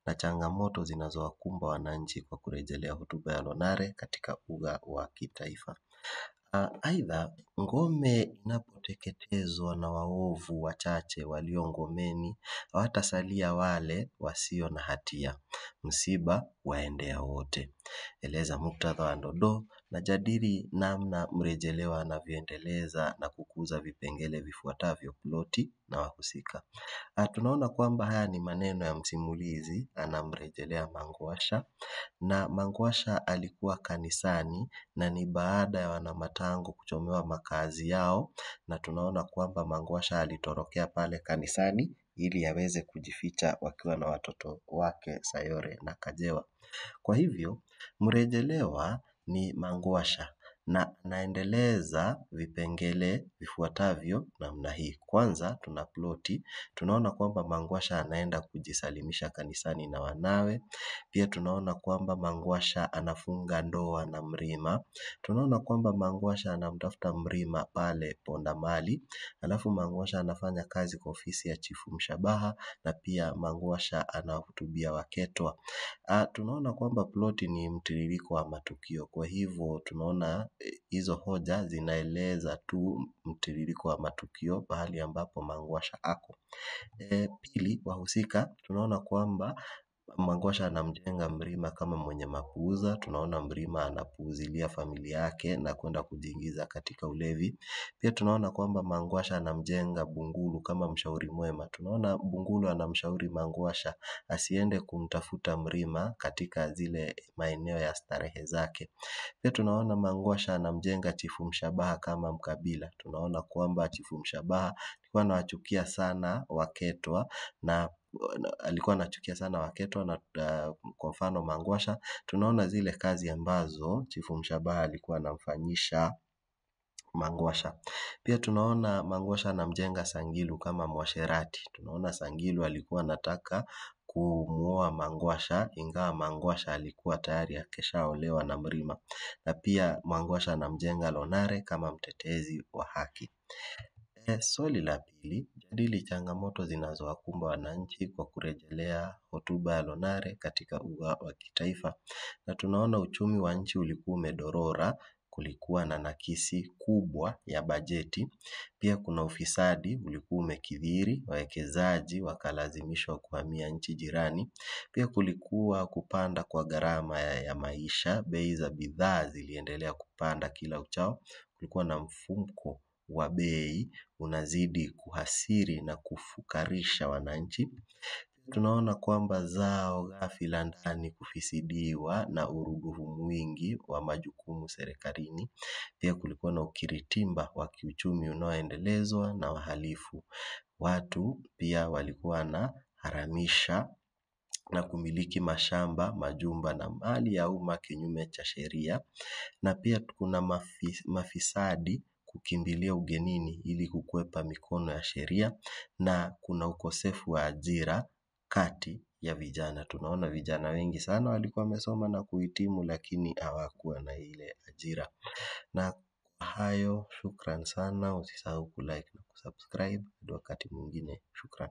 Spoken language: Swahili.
na changamoto zinazowakumba wananchi kwa kurejelea hotuba ya Lonare katika uga wa kitaifa. Aidha, ngome inapoteketezwa na waovu wachache walio ngomeni, hawatasalia wale wasio na hatia. Msiba waendea wote. Eleza muktadha wa dondoo na jadili namna mrejeleo anavyoendeleza na kukuza vipengele vifuatavyo: ploti na wahusika. Tunaona kwamba haya ni maneno ya msimulizi anamrejelea Mangwasha, na Mangwasha alikuwa kanisani na ni baada ya wanamatango kuchomewa makazi yao, na tunaona kwamba Mangwasha alitorokea pale kanisani ili aweze kujificha wakiwa na watoto wake Sayore na Kajewa. Kwa hivyo, mrejelewa ni Mangwasha na anaendeleza vipengele vifuatavyo namna hii. Kwanza tuna ploti, tunaona kwamba Mangwasha anaenda kujisalimisha kanisani na wanawe. Pia tunaona kwamba Mangwasha anafunga ndoa na Mrima. Tunaona kwamba Mangwasha anamtafuta Mrima pale Pondamali. Alafu Mangwasha anafanya kazi kwa ofisi ya Chifu Mshabaha, na pia Mangwasha anahutubia Waketwa. Tunaona kwamba ploti ni mtiririko wa matukio. Kwa hivyo tunaona hizo hoja zinaeleza tu mtiririko wa matukio pahali ambapo Mangwasha ako. Pili, wahusika, tunaona kwamba Mangwasha anamjenga Mrima kama mwenye mapuuza. Tunaona Mrima anapuuzilia familia yake na kwenda kujiingiza katika ulevi. Pia tunaona kwamba Mangwasha anamjenga Bungulu kama mshauri mwema. Tunaona Bungulu anamshauri Mangwasha asiende kumtafuta Mrima katika zile maeneo ya starehe zake. Pia tunaona Mangwasha anamjenga Chifu Mshabaha kama mkabila. Tunaona kwamba Chifu Mshabaha alikuwa anawachukia sana Waketwa, na alikuwa anachukia sana Waketwa, na kwa mfano Mangwasha tunaona zile kazi ambazo Chifu Mshabaha alikuwa anamfanyisha Mangwasha. Pia tunaona Mangwasha anamjenga Sangilu kama mwasherati. Tunaona Sangilu alikuwa anataka kumuoa Mangwasha, ingawa Mangwasha alikuwa tayari akishaolewa na Mrima. Na pia Mangwasha anamjenga Lonare kama mtetezi wa haki. Swali la pili, jadili changamoto zinazowakumba wananchi kwa kurejelea hotuba ya Lonare katika uga wa kitaifa. Na tunaona uchumi wa nchi ulikuwa umedorora, kulikuwa na nakisi kubwa ya bajeti. Pia kuna ufisadi ulikuwa umekithiri, wawekezaji wakalazimishwa kuhamia nchi jirani. Pia kulikuwa kupanda kwa gharama ya maisha, bei za bidhaa ziliendelea kupanda kila uchao. Kulikuwa na mfumuko wa bei unazidi kuhasiri na kufukarisha wananchi. Tunaona kwamba zao ghafi la ndani kufisidiwa na urudufu mwingi wa majukumu serikalini. Pia kulikuwa na ukiritimba wa kiuchumi unaoendelezwa na wahalifu. Watu pia walikuwa wanaharamisha na kumiliki mashamba, majumba na mali ya umma kinyume cha sheria. Na pia kuna mafisadi kukimbilia ugenini ili kukwepa mikono ya sheria, na kuna ukosefu wa ajira kati ya vijana. Tunaona vijana wengi sana walikuwa wamesoma na kuhitimu, lakini hawakuwa na ile ajira. Na kwa hayo, shukran sana. Usisahau kulike na kusubscribe. Hadi wakati mwingine, shukran.